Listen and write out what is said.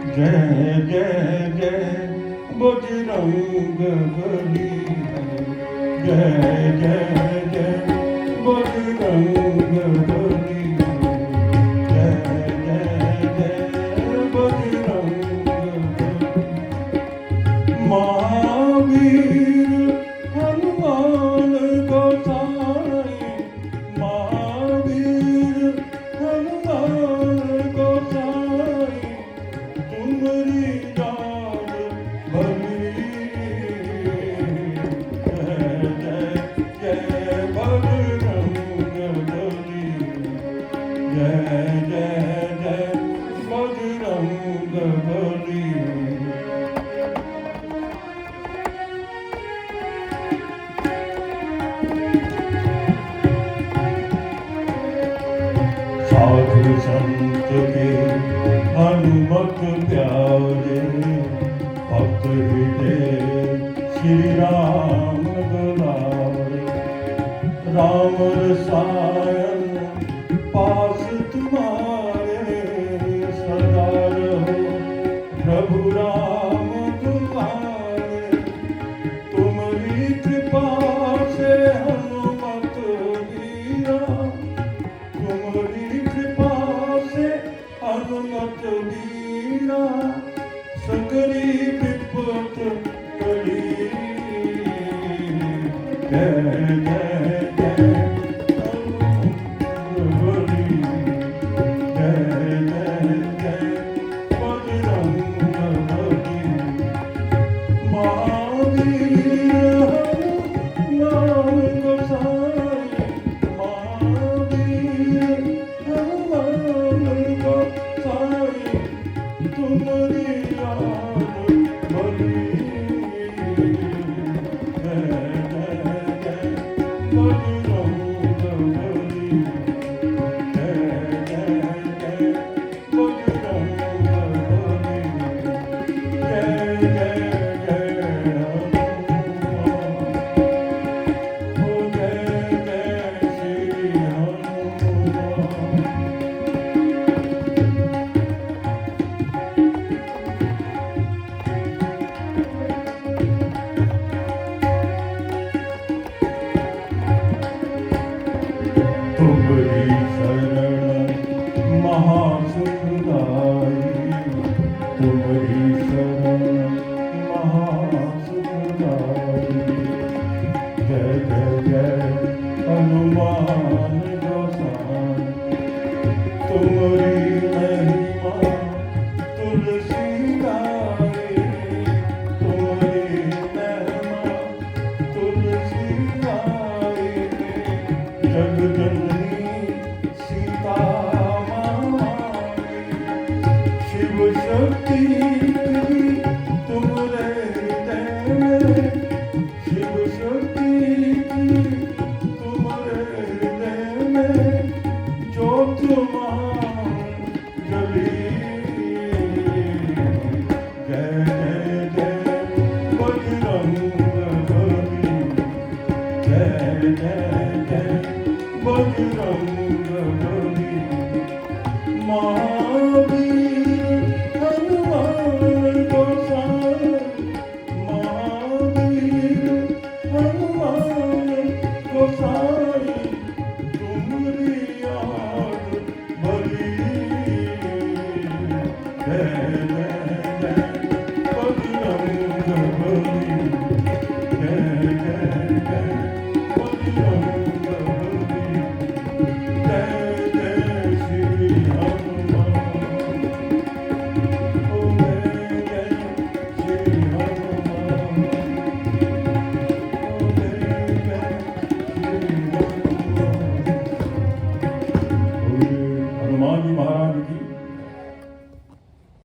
जय जय जय बजरंग बली, जय जय जय बजरंग बली, जय जय जय बजरंग बली। महावीर हनुमान गोसाई, महावीर हनुमान गोसाई, तुम्हारी याद भली। जय जय जय बजरंग बली, जय जय जय बजरंग बली। साधु संत के हनुमत प्यारे, भक्त हृदय श्री राम दुलारे। राम रसायन पास तुम्हारे, सदा रहो प्रभु राम तुम्हारे। तुम्हारी कृपा से हनुमत वीरा, तुम्हारी कृपा से हनुमत वीरा, सकरी विपत टली। जय जय जय हनुमत बली, जय जय जय बजरंग बली। महावीर हनुमान गोसाई, महावीर हनुमान गोसाई, तुम्हारी याद भली। जय जय जय बजरंग बली, जय जय जय बजरंग बली, जय जय जय हनुमान, ओ जय जय श्री हनुमान। तुम्हारी शरण महासुखदाई, तुम्हारी शरण महासुखदाई। जय जय जय हनुमान गोसाई, तुम्हारी महिमा तुलसी गाए, तुम्हारी महिमा तुलसी गाए। जगजननी सीता माई, शिव शक्ति की तुम्हारे हृदय में, शिव शक्ति की तुम्हारे हृदय में, ज्योत महान जली। जय जय जय बजरंग बली, जय जय जय बजरंग बली। महावीर हनुमान गोसाई, महावीर हनुमान गोसाई, तुम्हारी याद भली। जय जय जय बजरंग बली,